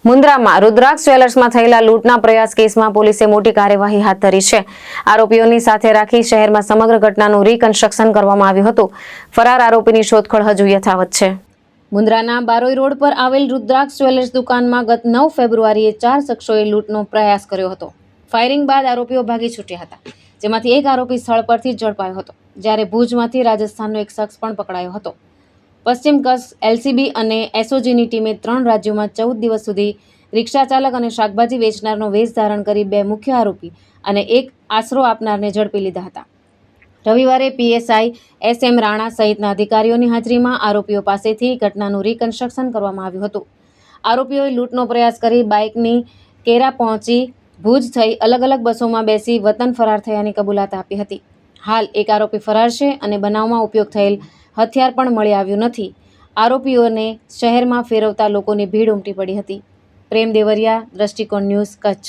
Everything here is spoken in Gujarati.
મુન્દ્રામાં રુદ્રાક્ષ જ્વેલર્સમાં થયેલા લૂંટના પ્રયાસ કેસમાં પોલીસે મોટી કાર્યવાહી હાથ ધરી છે। આરોપીઓની સાથે રાખી શહેરમાં સમગ્ર ઘટનાનું રીકન્સ્ટ્રક્શન કરવામાં આવ્યું હતું। ફરાર આરોપીની શોધખોળ હજુ યથાવત છે। મુન્દ્રાના બારોઈ રોડ પર આવેલ રુદ્રાક્ષ જ્વેલર્સ દુકાનમાં ગત 9 ફેબ્રુઆરીએ 4 શખ્સોએ લૂંટનો પ્રયાસ કર્યો હતો। ફાયરિંગ બાદ આરોપીઓ ભાગી છૂટ્યા હતા, જેમાંથી એક આરોપી સ્થળ પરથી જ ઝડપાયો હતો, જ્યારે ભુજમાંથી રાજસ્થાનનો એક શખ્સ પણ પકડાયો હતો। પશ્ચિમ કચ્છ એલસીબી અને એસઓજીની ટીમે 3 રાજ્યોમાં 14 દિવસ સુધી રિક્ષા ચાલક અને શાકભાજી વેચનારનો વેશ ધારણ કરી 2 મુખ્ય આરોપી અને એક આશરો આપનારને ઝડપી લીધા હતા। રવિવારે પીએસઆઈ એસએમ રાણા સહિતના અધિકારીઓની હાજરીમાં આરોપીઓ પાસેથી ઘટનાનું રીકન્સ્ટ્રક્શન કરવામાં આવ્યું હતું। આરોપીઓએ લૂંટનો પ્રયાસ કરી બાઇકની કેરા પહોંચી ભુજ થઈ અલગ અલગ બસોમાં બેસી વતન ફરાર થયાની કબૂલાત આપી હતી। હાલ એક આરોપી ફરાર છે અને બનાવમાં ઉપયોગ થયેલ હથિયાર પણ મળી આવ્યું નથી। આરોપીઓને શહેરમાં ફેરવતા લોકોની ભીડ ઉમટી પડી હતી। પ્રેમ દેવરિયા, દ્રષ્ટિકોણ ન્યૂઝ, કચ્છ।